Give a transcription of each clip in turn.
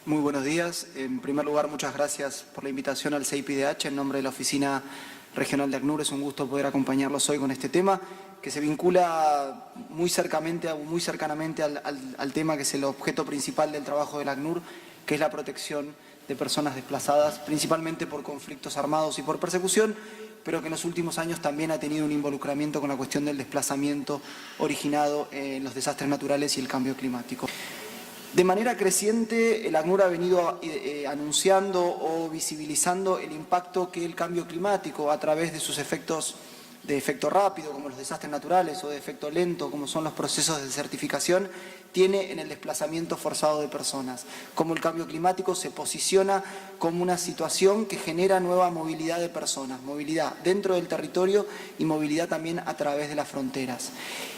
Muy buenos días. En primer lugar, muchas gracias por la invitación al CIPDH. En nombre de la Oficina Regional de ACNUR es un gusto poder acompañarlos hoy con este tema que se vincula muy cercanamente al tema que es el objeto principal del trabajo del ACNUR, que es la protección de personas desplazadas, principalmente por conflictos armados y por persecución, pero que en los últimos años también ha tenido un involucramiento con la cuestión del desplazamiento originado en los desastres naturales y el cambio climático. De manera creciente, el ACNUR ha venido anunciando o visibilizando el impacto que el cambio climático, a través de sus efectos de efecto rápido, como los desastres naturales, o de efecto lento, como son los procesos de desertificación, tiene en el desplazamiento forzado de personas. Como el cambio climático se posiciona como una situación que genera nueva movilidad de personas, movilidad dentro del territorio y movilidad también a través de las fronteras.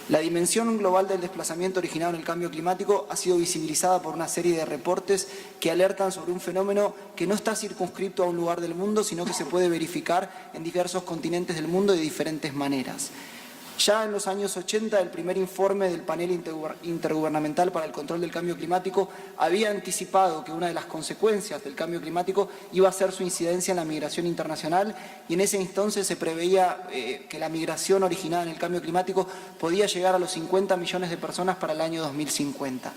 La dimensión global del desplazamiento originado en el cambio climático ha sido visibilizada por una serie de reportes que alertan sobre un fenómeno que no está circunscrito a un lugar del mundo, sino que se puede verificar en diversos continentes del mundo de diferentes maneras. Ya en los años 80, el primer informe del Panel Intergubernamental para el Control del Cambio Climático había anticipado que una de las consecuencias del cambio climático iba a ser su incidencia en la migración internacional, y en ese entonces se preveía que la migración originada en el cambio climático podía llegar a los 50 millones de personas para el año 2050.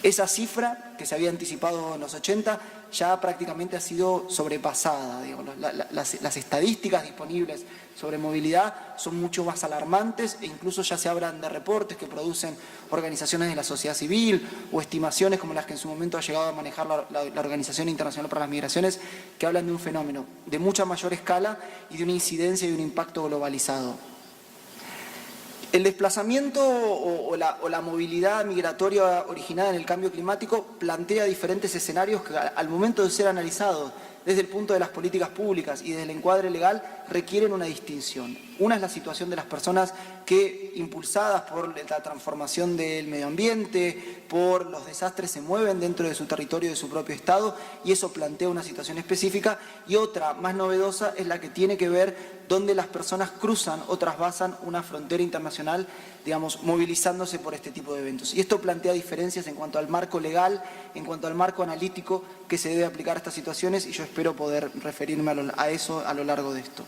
Esa cifra, que se había anticipado en los 80, ya prácticamente ha sido sobrepasada. Digamos. Las estadísticas disponibles sobre movilidad son mucho más alarmantes, e incluso ya se hablan de reportes que producen organizaciones de la sociedad civil o estimaciones como las que en su momento ha llegado a manejar la Organización Internacional para las Migraciones, que hablan de un fenómeno de mucha mayor escala y de una incidencia y un impacto globalizado. El desplazamiento o la movilidad migratoria originada en el cambio climático plantea diferentes escenarios que, al momento de ser analizados desde el punto de las políticas públicas y desde el encuadre legal, requieren una distinción. Una es la situación de las personas que, impulsadas por la transformación del medio ambiente, por los desastres, se mueven dentro de su territorio, de su propio estado, y eso plantea una situación específica. Y otra, más novedosa, es la que tiene que ver donde las personas cruzan o trasvasan una frontera internacional, digamos, movilizándose por este tipo de eventos. Y esto plantea diferencias en cuanto al marco legal, en cuanto al marco analítico que se debe aplicar a estas situaciones, y yo espero poder referirme a eso a lo largo de esto.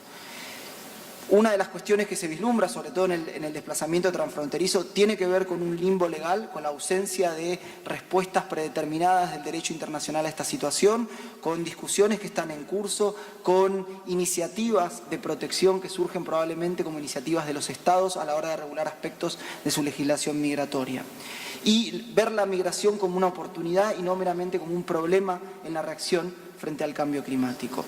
Una de las cuestiones que se vislumbra, sobre todo en el desplazamiento transfronterizo, tiene que ver con un limbo legal, con la ausencia de respuestas predeterminadas del derecho internacional a esta situación, con discusiones que están en curso, con iniciativas de protección que surgen probablemente como iniciativas de los estados a la hora de regular aspectos de su legislación migratoria. Y ver la migración como una oportunidad y no meramente como un problema en la reacción frente al cambio climático.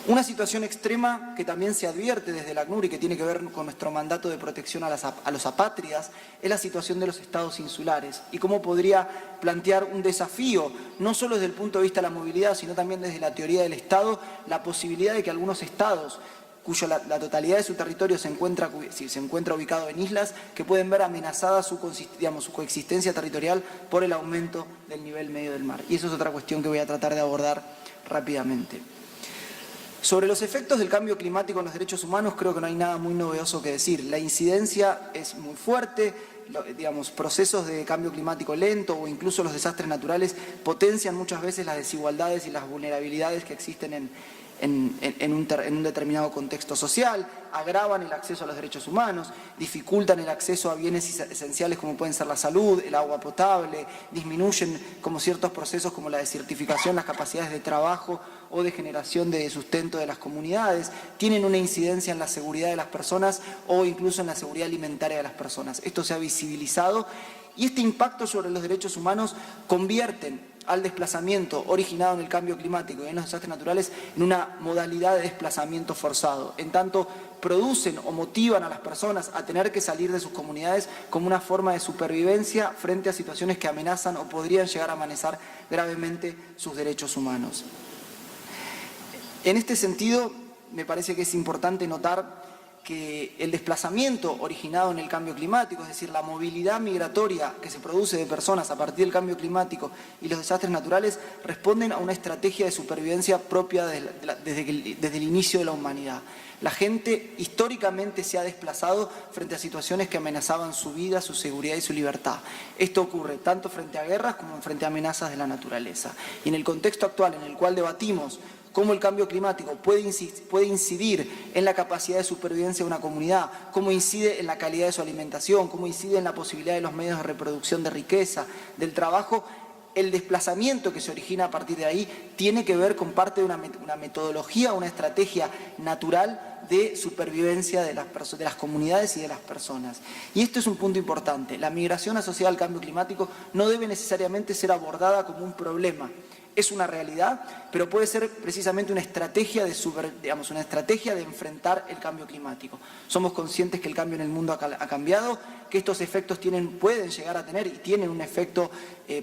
Una situación extrema que también se advierte desde la ACNUR y que tiene que ver con nuestro mandato de protección a los apátridas es la situación de los estados insulares y cómo podría plantear un desafío, no solo desde el punto de vista de la movilidad, sino también desde la teoría del Estado, la posibilidad de que algunos estados la totalidad de su territorio se encuentra ubicado en islas, que pueden ver amenazada su coexistencia territorial por el aumento del nivel medio del mar. Y eso es otra cuestión que voy a tratar de abordar rápidamente. Sobre los efectos del cambio climático en los derechos humanos, creo que no hay nada muy novedoso que decir. La incidencia es muy fuerte, procesos de cambio climático lento o incluso los desastres naturales potencian muchas veces las desigualdades y las vulnerabilidades que existen en un determinado contexto social, agravan el acceso a los derechos humanos, dificultan el acceso a bienes esenciales como pueden ser la salud, el agua potable, disminuyen como ciertos procesos como la desertificación, las capacidades de trabajo o de generación de sustento de las comunidades, tienen una incidencia en la seguridad de las personas o incluso en la seguridad alimentaria de las personas. Esto se ha visibilizado y este impacto sobre los derechos humanos convierten al desplazamiento originado en el cambio climático y en los desastres naturales en una modalidad de desplazamiento forzado. En tanto, producen o motivan a las personas a tener que salir de sus comunidades como una forma de supervivencia frente a situaciones que amenazan o podrían llegar a amenazar gravemente sus derechos humanos. En este sentido, me parece que es importante notar que el desplazamiento originado en el cambio climático, es decir, la movilidad migratoria que se produce de personas a partir del cambio climático y los desastres naturales, responden a una estrategia de supervivencia propia desde el inicio de la humanidad. La gente históricamente se ha desplazado frente a situaciones que amenazaban su vida, su seguridad y su libertad. Esto ocurre tanto frente a guerras como frente a amenazas de la naturaleza. Y en el contexto actual en el cual debatimos cómo el cambio climático puede incidir en la capacidad de supervivencia de una comunidad, cómo incide en la calidad de su alimentación, cómo incide en la posibilidad de los medios de reproducción de riqueza, del trabajo, el desplazamiento que se origina a partir de ahí tiene que ver con parte de una metodología, una estrategia natural de supervivencia de las comunidades y de las personas. Y esto es un punto importante. La migración asociada al cambio climático no debe necesariamente ser abordada como un problema. Es una realidad, pero puede ser precisamente una estrategia de enfrentar el cambio climático. Somos conscientes que el cambio en el mundo ha cambiado, que estos efectos pueden llegar a tener y tienen un efecto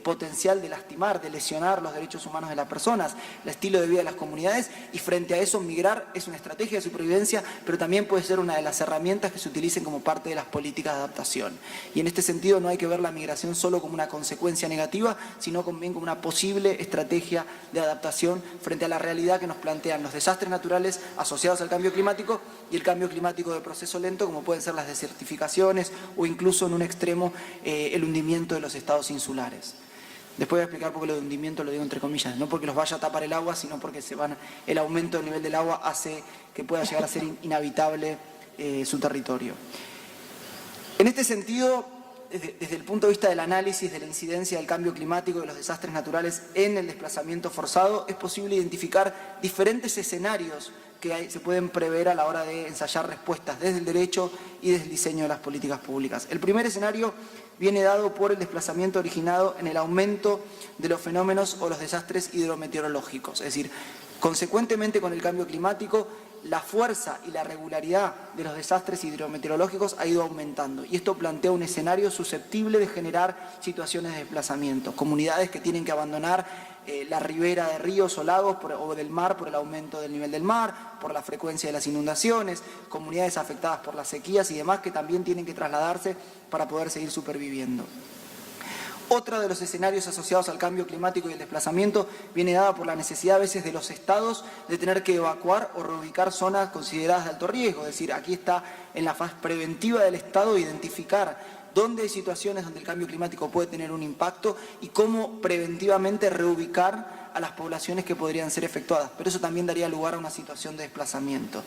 potencial de lastimar, de lesionar los derechos humanos de las personas, el estilo de vida de las comunidades, y frente a eso migrar es una estrategia de supervivencia, pero también puede ser una de las herramientas que se utilicen como parte de las políticas de adaptación. Y en este sentido no hay que ver la migración solo como una consecuencia negativa, sino también como una posible estrategia de adaptación frente a la realidad que nos plantean los desastres naturales asociados al cambio climático y el cambio climático de proceso lento, como pueden ser las desertificaciones o incluso en un extremo el hundimiento de los estados insulares. Después voy a explicar por qué lo de hundimiento lo digo entre comillas, no porque los vaya a tapar el agua, sino porque el aumento del nivel del agua hace que pueda llegar a ser inhabitable su territorio. En este sentido, desde el punto de vista del análisis de la incidencia del cambio climático y de los desastres naturales en el desplazamiento forzado, es posible identificar diferentes escenarios que se pueden prever a la hora de ensayar respuestas desde el derecho y desde el diseño de las políticas públicas. El primer escenario viene dado por el desplazamiento originado en el aumento de los fenómenos o los desastres hidrometeorológicos, es decir, consecuentemente con el cambio climático, la fuerza y la regularidad de los desastres hidrometeorológicos ha ido aumentando y esto plantea un escenario susceptible de generar situaciones de desplazamiento, comunidades que tienen que abandonar la ribera de ríos o lagos o del mar por el aumento del nivel del mar, por la frecuencia de las inundaciones, comunidades afectadas por las sequías y demás que también tienen que trasladarse para poder seguir superviviendo. Otro de los escenarios asociados al cambio climático y el desplazamiento viene dada por la necesidad a veces de los estados de tener que evacuar o reubicar zonas consideradas de alto riesgo. Es decir, aquí está en la fase preventiva del Estado identificar dónde hay situaciones donde el cambio climático puede tener un impacto y cómo preventivamente reubicar a las poblaciones que podrían ser efectuadas. Pero eso también daría lugar a una situación de desplazamiento.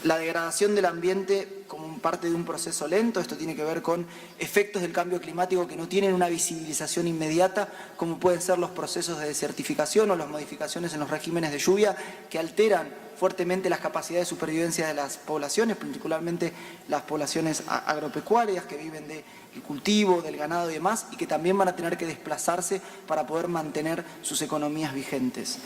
La degradación del ambiente como parte de un proceso lento, esto tiene que ver con efectos del cambio climático que no tienen una visibilización inmediata, como pueden ser los procesos de desertificación o las modificaciones en los regímenes de lluvia que alteran fuertemente las capacidades de supervivencia de las poblaciones, particularmente las poblaciones agropecuarias que viven del cultivo, del ganado y demás, y que también van a tener que desplazarse para poder mantener sus economías vigentes.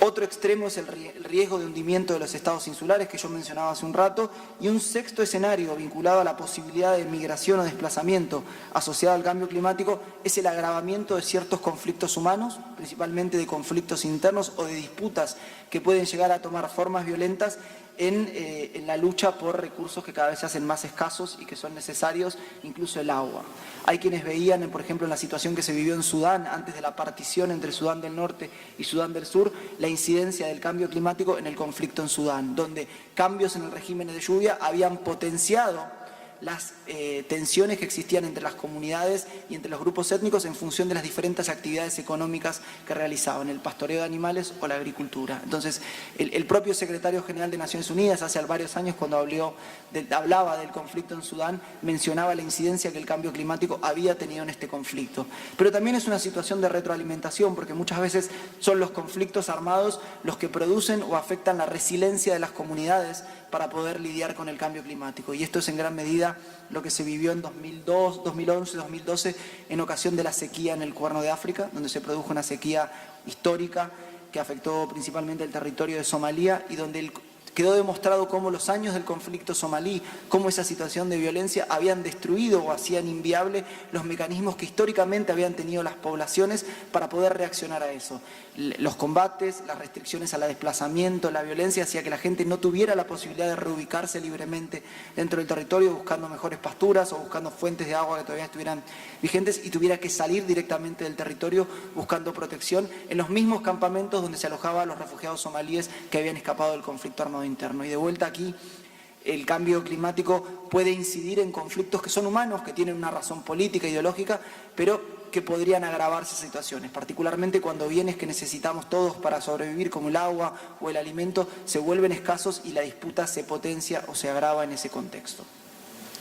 Otro extremo es el riesgo de hundimiento de los estados insulares que yo mencionaba hace un rato y un sexto escenario vinculado a la posibilidad de migración o desplazamiento asociado al cambio climático es el agravamiento de ciertos conflictos humanos, principalmente de conflictos internos o de disputas que pueden llegar a tomar formas violentas en la lucha por recursos que cada vez se hacen más escasos y que son necesarios, incluso el agua. Hay quienes veían, por ejemplo, en la situación que se vivió en Sudán antes de la partición entre Sudán del Norte y Sudán del Sur, la incidencia del cambio climático en el conflicto en Sudán, donde cambios en el régimen de lluvia habían potenciado las tensiones que existían entre las comunidades y entre los grupos étnicos en función de las diferentes actividades económicas que realizaban, el pastoreo de animales o la agricultura. Entonces, el propio secretario general de Naciones Unidas hace varios años cuando hablaba del conflicto en Sudán, mencionaba la incidencia que el cambio climático había tenido en este conflicto. Pero también es una situación de retroalimentación porque muchas veces son los conflictos armados los que producen o afectan la resiliencia de las comunidades para poder lidiar con el cambio climático. Y esto es en gran medida lo que se vivió en 2011, 2012, en ocasión de la sequía en el Cuerno de África, donde se produjo una sequía histórica que afectó principalmente el territorio de Somalia y donde Quedó demostrado cómo los años del conflicto somalí, cómo esa situación de violencia habían destruido o hacían inviable los mecanismos que históricamente habían tenido las poblaciones para poder reaccionar a eso. Los combates, las restricciones al desplazamiento, la violencia hacía que la gente no tuviera la posibilidad de reubicarse libremente dentro del territorio buscando mejores pasturas o buscando fuentes de agua que todavía estuvieran vigentes y tuviera que salir directamente del territorio buscando protección en los mismos campamentos donde se alojaban a los refugiados somalíes que habían escapado del conflicto armado interno. Y de vuelta aquí, el cambio climático puede incidir en conflictos que son humanos, que tienen una razón política, ideológica, pero que podrían agravarse situaciones, particularmente cuando bienes que necesitamos todos para sobrevivir, como el agua o el alimento, se vuelven escasos y la disputa se potencia o se agrava en ese contexto.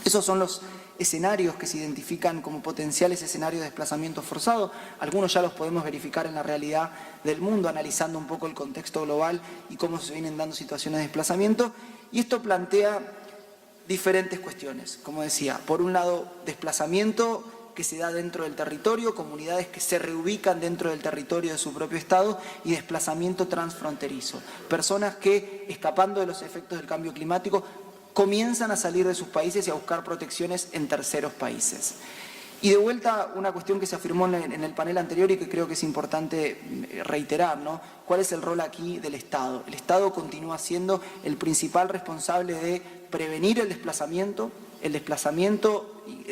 Esos son los escenarios que se identifican como potenciales escenarios de desplazamiento forzado. Algunos ya los podemos verificar en la realidad del mundo, analizando un poco el contexto global y cómo se vienen dando situaciones de desplazamiento. Y esto plantea diferentes cuestiones. Como decía, por un lado, desplazamiento que se da dentro del territorio, comunidades que se reubican dentro del territorio de su propio Estado, y desplazamiento transfronterizo. Personas que, escapando de los efectos del cambio climático, comienzan a salir de sus países y a buscar protecciones en terceros países. Y de vuelta, una cuestión que se afirmó en el panel anterior y que creo que es importante reiterar, ¿no? ¿Cuál es el rol aquí del Estado? El Estado continúa siendo el principal responsable de prevenir el desplazamiento,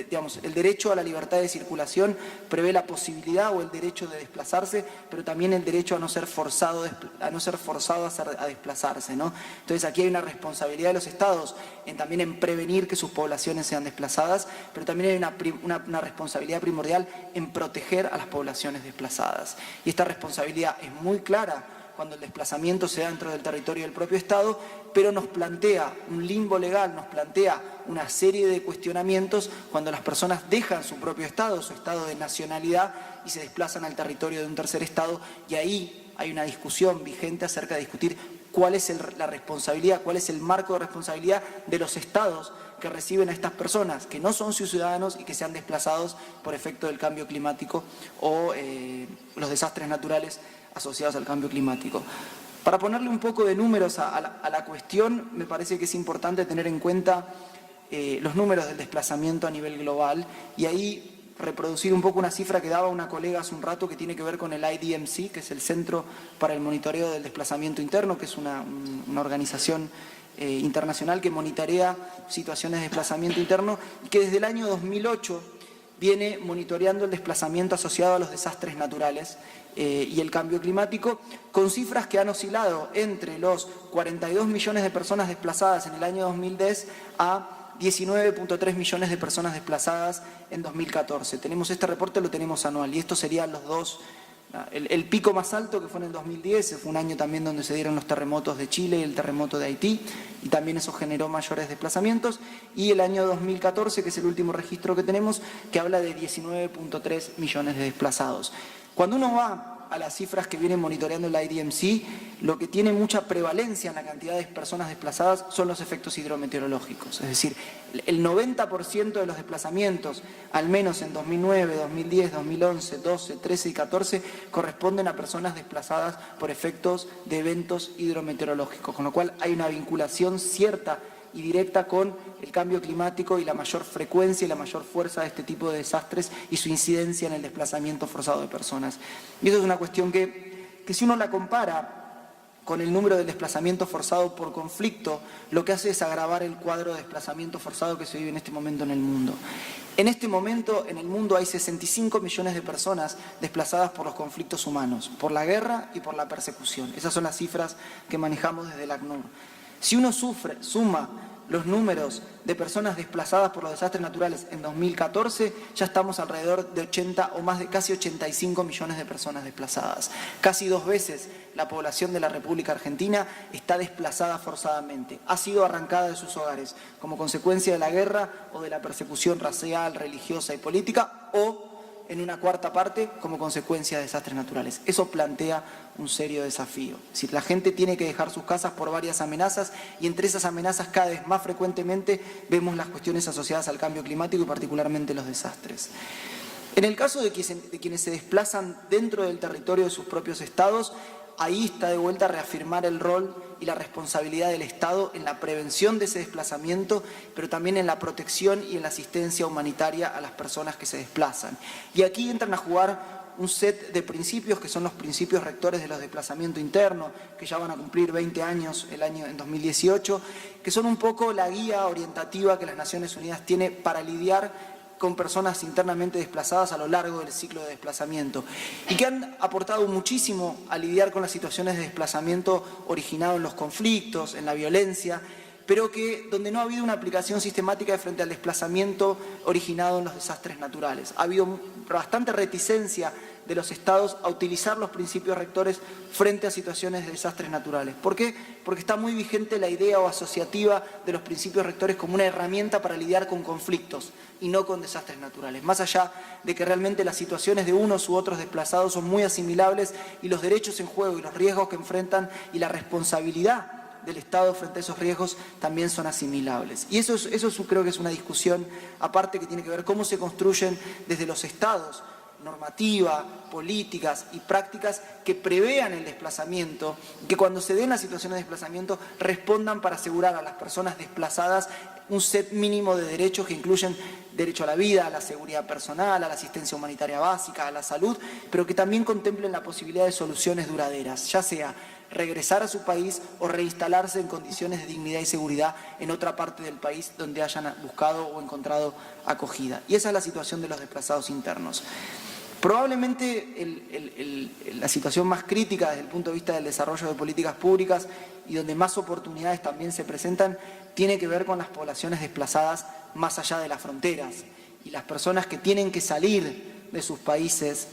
digamos, el derecho a la libertad de circulación prevé la posibilidad o el derecho de desplazarse, pero también el derecho a no ser forzado a desplazarse, ¿no? Entonces aquí hay una responsabilidad de los estados también en prevenir que sus poblaciones sean desplazadas, pero también hay una responsabilidad primordial en proteger a las poblaciones desplazadas. Y esta responsabilidad es muy clara cuando el desplazamiento se da dentro del territorio del propio Estado, pero nos plantea un limbo legal, nos plantea una serie de cuestionamientos cuando las personas dejan su propio Estado, su estado de nacionalidad, y se desplazan al territorio de un tercer Estado, y ahí hay una discusión vigente acerca de discutir cuál es la responsabilidad, cuál es el marco de responsabilidad de los Estados que reciben a estas personas, que no son ciudadanos y que sean desplazados por efecto del cambio climático o los desastres naturales asociados al cambio climático. Para ponerle un poco de números a la cuestión, me parece que es importante tener en cuenta los números del desplazamiento a nivel global y ahí reproducir un poco una cifra que daba una colega hace un rato que tiene que ver con el IDMC, que es el Centro para el Monitoreo del Desplazamiento Interno, que es una organización internacional que monitorea situaciones de desplazamiento interno y que desde el año 2008 viene monitoreando el desplazamiento asociado a los desastres naturales y el cambio climático, con cifras que han oscilado entre los 42 millones de personas desplazadas en el año 2010 a 19.3 millones de personas desplazadas en 2014. Tenemos este reporte, lo tenemos anual, y estos serían los dos. El pico más alto, que fue en el 2010, fue un año también donde se dieron los terremotos de Chile y el terremoto de Haití, y también eso generó mayores desplazamientos, y el año 2014, que es el último registro que tenemos, que habla de 19.3 millones de desplazados. Cuando uno va a las cifras que viene monitoreando el IDMC, lo que tiene mucha prevalencia en la cantidad de personas desplazadas son los efectos hidrometeorológicos. Es decir, el 90% de los desplazamientos, al menos en 2009, 2010, 2011, 12, 13 y 14, corresponden a personas desplazadas por efectos de eventos hidrometeorológicos, con lo cual hay una vinculación cierta y directa con el cambio climático y la mayor frecuencia y la mayor fuerza de este tipo de desastres y su incidencia en el desplazamiento forzado de personas. Y eso es una cuestión que si uno la compara con el número del desplazamiento forzado por conflicto, lo que hace es agravar el cuadro de desplazamiento forzado que se vive en este momento en el mundo. En este momento en el mundo hay 65 millones de personas desplazadas por los conflictos humanos, por la guerra y por la persecución. Esas son las cifras que manejamos desde el ACNUR. Si uno suma los números de personas desplazadas por los desastres naturales en 2014, ya estamos alrededor de 80 o más de casi 85 millones de personas desplazadas. Casi 2 veces la población de la República Argentina está desplazada forzadamente. Ha sido arrancada de sus hogares como consecuencia de la guerra o de la persecución racial, religiosa y política, o en una cuarta parte como consecuencia de desastres naturales. Eso plantea un serio desafío. Es decir, la gente tiene que dejar sus casas por varias amenazas y entre esas amenazas cada vez más frecuentemente vemos las cuestiones asociadas al cambio climático y particularmente los desastres. En el caso de quienes se desplazan dentro del territorio de sus propios estados, ahí está de vuelta a reafirmar el rol y la responsabilidad del Estado en la prevención de ese desplazamiento, pero también en la protección y en la asistencia humanitaria a las personas que se desplazan. Y aquí entran a jugar un set de principios que son los principios rectores de los desplazamientos internos, que ya van a cumplir 20 años en 2018, que son un poco la guía orientativa que las Naciones Unidas tiene para lidiar con personas internamente desplazadas a lo largo del ciclo de desplazamiento y que han aportado muchísimo a lidiar con las situaciones de desplazamiento originado en los conflictos, en la violencia, pero que donde no ha habido una aplicación sistemática frente al desplazamiento originado en los desastres naturales. Ha habido bastante reticencia de los estados a utilizar los principios rectores frente a situaciones de desastres naturales. ¿Por qué? Porque está muy vigente la idea o asociativa de los principios rectores como una herramienta para lidiar con conflictos y no con desastres naturales. Más allá de que realmente las situaciones de unos u otros desplazados son muy asimilables y los derechos en juego y los riesgos que enfrentan y la responsabilidad del Estado frente a esos riesgos también son asimilables. Y eso creo que es una discusión aparte que tiene que ver cómo se construyen desde los Estados normativa, políticas y prácticas que prevean el desplazamiento, que cuando se den las situaciones de desplazamiento respondan para asegurar a las personas desplazadas un set mínimo de derechos que incluyen derecho a la vida, a la seguridad personal, a la asistencia humanitaria básica, a la salud, pero que también contemplen la posibilidad de soluciones duraderas, ya sea regresar a su país o reinstalarse en condiciones de dignidad y seguridad en otra parte del país donde hayan buscado o encontrado acogida. Y esa es la situación de los desplazados internos. Probablemente la situación más crítica desde el punto de vista del desarrollo de políticas públicas y donde más oportunidades también se presentan tiene que ver con las poblaciones desplazadas más allá de las fronteras y las personas que tienen que salir de sus países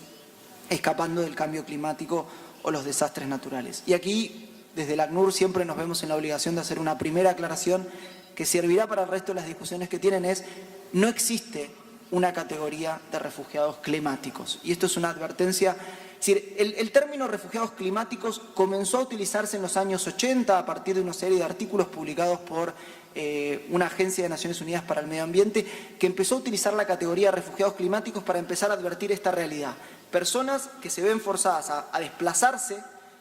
escapando del cambio climático o los desastres naturales. Y aquí, desde el ACNUR, siempre nos vemos en la obligación de hacer una primera aclaración que servirá para el resto de las discusiones que tienen, no existe una categoría de refugiados climáticos. Y esto es una advertencia. Es decir, el término refugiados climáticos comenzó a utilizarse en los años 80 a partir de una serie de artículos publicados por una agencia de Naciones Unidas para el Medio Ambiente que empezó a utilizar la categoría de refugiados climáticos para empezar a advertir esta realidad. Personas que se ven forzadas a desplazarse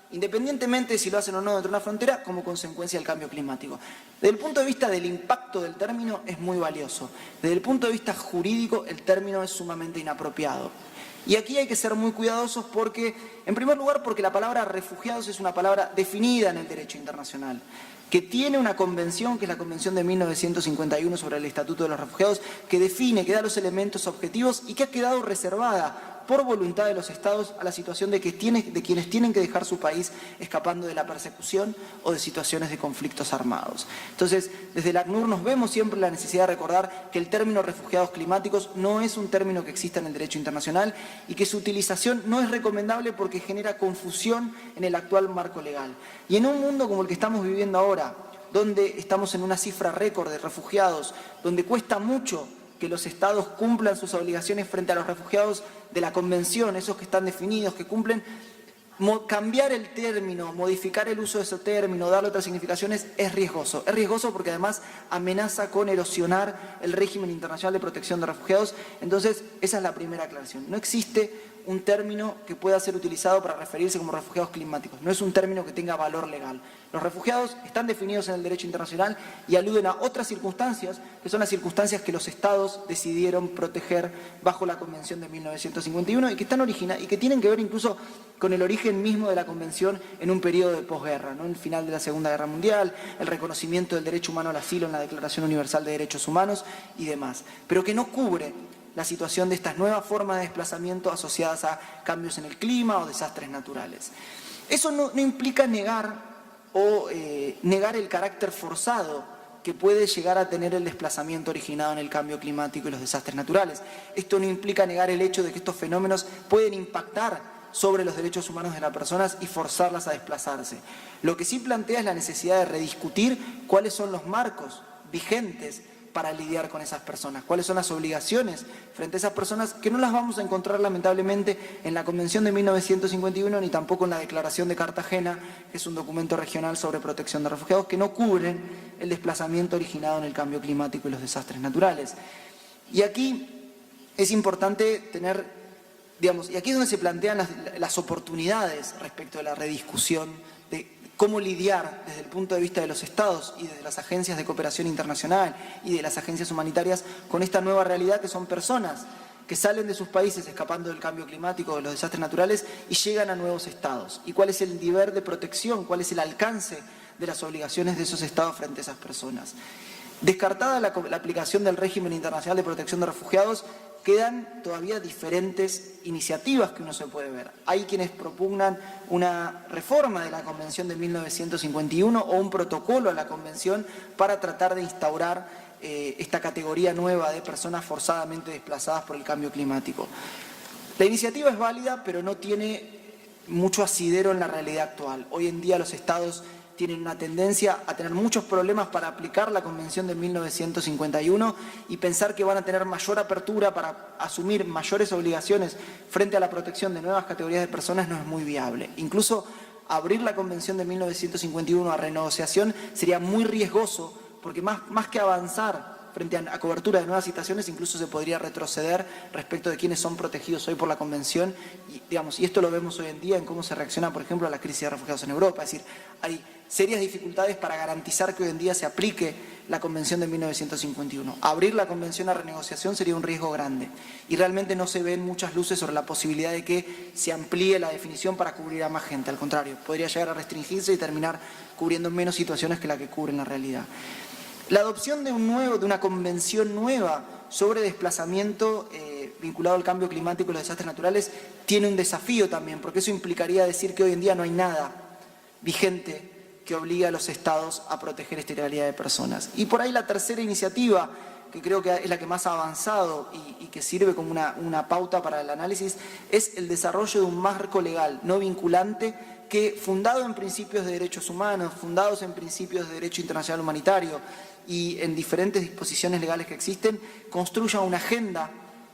independientemente de si lo hacen o no dentro de una frontera, como consecuencia del cambio climático. Desde el punto de vista del impacto del término es muy valioso. Desde el punto de vista jurídico el término es sumamente inapropiado. Y aquí hay que ser muy cuidadosos porque, en primer lugar, porque la palabra refugiados es una palabra definida en el derecho internacional, que tiene una convención, que es la Convención de 1951 sobre el Estatuto de los Refugiados, que define, que da los elementos objetivos y que ha quedado reservada por voluntad de los Estados a la situación de quienes tienen que dejar su país escapando de la persecución o de situaciones de conflictos armados. Entonces, desde el ACNUR nos vemos siempre la necesidad de recordar que el término refugiados climáticos no es un término que exista en el derecho internacional y que su utilización no es recomendable porque genera confusión en el actual marco legal. Y en un mundo como el que estamos viviendo ahora, donde estamos en una cifra récord de refugiados, donde cuesta mucho que los Estados cumplan sus obligaciones frente a los refugiados de la Convención, esos que están definidos, que cumplen, cambiar el término, modificar el uso de ese término, darle otras significaciones, es riesgoso. Es riesgoso porque además amenaza con erosionar el régimen internacional de protección de refugiados. Entonces, esa es la primera aclaración. No existe un término que pueda ser utilizado para referirse como refugiados climáticos. No es un término que tenga valor legal. Los refugiados están definidos en el derecho internacional y aluden a otras circunstancias, que son las circunstancias que los Estados decidieron proteger bajo la Convención de 1951 y que tienen que ver incluso con el origen mismo de la Convención en un periodo de posguerra, ¿no? El final de la Segunda Guerra Mundial, el reconocimiento del derecho humano al asilo en la Declaración Universal de Derechos Humanos y demás, pero que no cubre la situación de estas nuevas formas de desplazamiento asociadas a cambios en el clima o desastres naturales. Eso no implica negar el carácter forzado que puede llegar a tener el desplazamiento originado en el cambio climático y los desastres naturales. Esto no implica negar el hecho de que estos fenómenos pueden impactar sobre los derechos humanos de las personas y forzarlas a desplazarse. Lo que sí plantea es la necesidad de rediscutir cuáles son los marcos vigentes para lidiar con esas personas, cuáles son las obligaciones frente a esas personas que no las vamos a encontrar lamentablemente en la Convención de 1951 ni tampoco en la Declaración de Cartagena, que es un documento regional sobre protección de refugiados que no cubren el desplazamiento originado en el cambio climático y los desastres naturales. Y aquí es importante tener digamos, y aquí es donde se plantean las oportunidades respecto a la rediscusión de cómo lidiar desde el punto de vista de los estados y de las agencias de cooperación internacional y de las agencias humanitarias con esta nueva realidad que son personas que salen de sus países escapando del cambio climático, de los desastres naturales y llegan a nuevos estados. ¿Y cuál es el deber de protección? ¿Cuál es el alcance de las obligaciones de esos estados frente a esas personas? Descartada la aplicación del régimen internacional de protección de refugiados, quedan todavía diferentes iniciativas que uno se puede ver. Hay quienes propugnan una reforma de la Convención de 1951 o un protocolo a la Convención para tratar de instaurar esta categoría nueva de personas forzadamente desplazadas por el cambio climático. La iniciativa es válida, pero no tiene mucho asidero en la realidad actual. Hoy en día los estados tienen una tendencia a tener muchos problemas para aplicar la Convención de 1951 y pensar que van a tener mayor apertura para asumir mayores obligaciones frente a la protección de nuevas categorías de personas no es muy viable. Incluso abrir la Convención de 1951 a renegociación sería muy riesgoso porque más que avanzar frente a cobertura de nuevas situaciones, incluso se podría retroceder respecto de quienes son protegidos hoy por la Convención. Y esto lo vemos hoy en día en cómo se reacciona, por ejemplo, a la crisis de refugiados en Europa. Es decir, hay serias dificultades para garantizar que hoy en día se aplique la Convención de 1951. Abrir la Convención a renegociación sería un riesgo grande. Y realmente no se ven muchas luces sobre la posibilidad de que se amplíe la definición para cubrir a más gente. Al contrario, podría llegar a restringirse y terminar cubriendo menos situaciones que la que cubre en la realidad. La adopción de una convención nueva sobre desplazamiento vinculado al cambio climático y los desastres naturales tiene un desafío también, porque eso implicaría decir que hoy en día no hay nada vigente que obligue a los estados a proteger esta realidad de personas. Y por ahí la tercera iniciativa, que creo que es la que más ha avanzado y que sirve como una pauta para el análisis, es el desarrollo de un marco legal no vinculante que, fundado en principios de derechos humanos, fundados en principios de derecho internacional humanitario y en diferentes disposiciones legales que existen, construya una agenda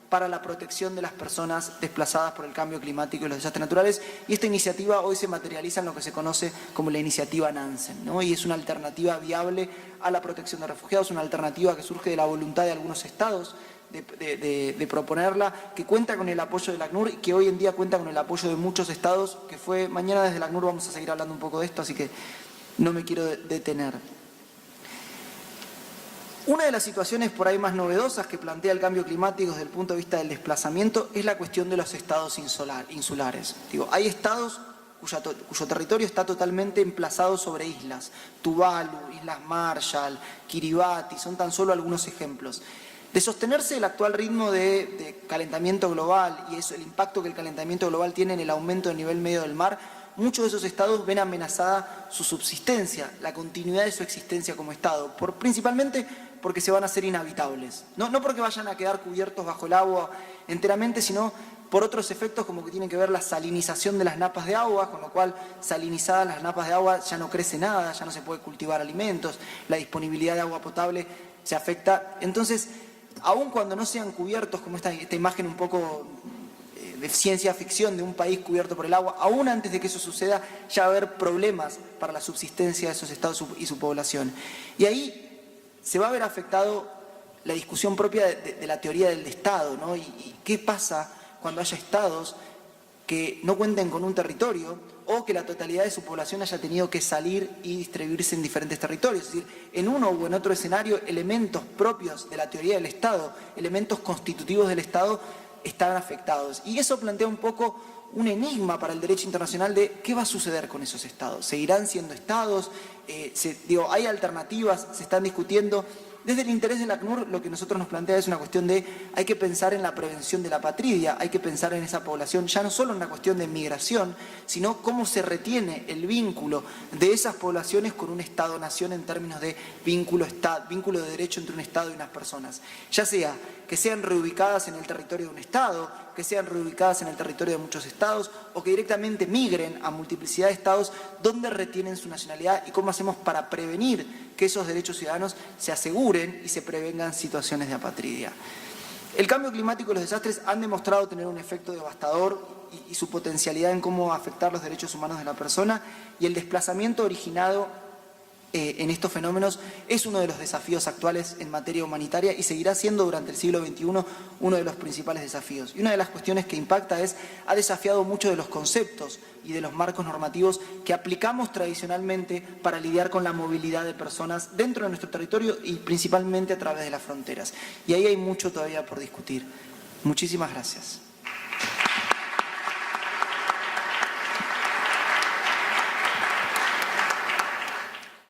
para la protección de las personas desplazadas por el cambio climático y los desastres naturales. Y esta iniciativa hoy se materializa en lo que se conoce como la iniciativa Nansen, ¿no? Y es una alternativa viable a la protección de refugiados, una alternativa que surge de la voluntad de algunos estados de proponerla, que cuenta con el apoyo del ACNUR y que hoy en día cuenta con el apoyo de muchos estados, que fue mañana desde el ACNUR vamos a seguir hablando un poco de esto, así que no me quiero detener. Una de las situaciones por ahí más novedosas que plantea el cambio climático desde el punto de vista del desplazamiento es la cuestión de los estados insulares. Hay estados cuyo territorio está totalmente emplazado sobre islas. Tuvalu, Islas Marshall, Kiribati, son tan solo algunos ejemplos. De sostenerse el actual ritmo de calentamiento global y eso, el impacto que el calentamiento global tiene en el aumento del nivel medio del mar, muchos de esos estados ven amenazada su subsistencia, la continuidad de su existencia como estado, principalmente porque se van a hacer inhabitables. No porque vayan a quedar cubiertos bajo el agua enteramente, sino por otros efectos como que tienen que ver la salinización de las napas de agua, con lo cual salinizadas las napas de agua ya no crece nada, ya no se puede cultivar alimentos, la disponibilidad de agua potable se afecta. Entonces, aun cuando no sean cubiertos, como esta imagen un poco de ciencia ficción de un país cubierto por el agua, aún antes de que eso suceda, ya va a haber problemas para la subsistencia de esos estados y su población. Y ahí se va a ver afectado la discusión propia de la teoría del Estado, ¿no? Y qué pasa cuando haya estados que no cuenten con un territorio o que la totalidad de su población haya tenido que salir y distribuirse en diferentes territorios. Es decir, en uno u en otro escenario, elementos propios de la teoría del Estado, elementos constitutivos del Estado, están afectados. Y eso plantea un poco un enigma para el derecho internacional de qué va a suceder con esos estados. ¿Seguirán siendo estados? Hay alternativas, se están discutiendo. Desde el interés del ACNUR, lo que nosotros nos plantea es una cuestión de hay que pensar en la prevención de la apatridia, hay que pensar en esa población, ya no solo en una cuestión de migración, sino cómo se retiene el vínculo de esas poblaciones con un Estado-nación en términos de vínculo de derecho entre un Estado y unas personas. Ya sea que sean reubicadas en el territorio de un Estado, que sean reubicadas en el territorio de muchos estados o que directamente migren a multiplicidad de estados donde retienen su nacionalidad y cómo hacemos para prevenir que esos derechos ciudadanos se aseguren y se prevengan situaciones de apatridia. El cambio climático y los desastres han demostrado tener un efecto devastador y su potencialidad en cómo afectar los derechos humanos de la persona y el desplazamiento originado en estos fenómenos es uno de los desafíos actuales en materia humanitaria y seguirá siendo durante el siglo XXI uno de los principales desafíos. Y una de las cuestiones que impacta ha desafiado muchos de los conceptos y de los marcos normativos que aplicamos tradicionalmente para lidiar con la movilidad de personas dentro de nuestro territorio y principalmente a través de las fronteras. Y ahí hay mucho todavía por discutir. Muchísimas gracias.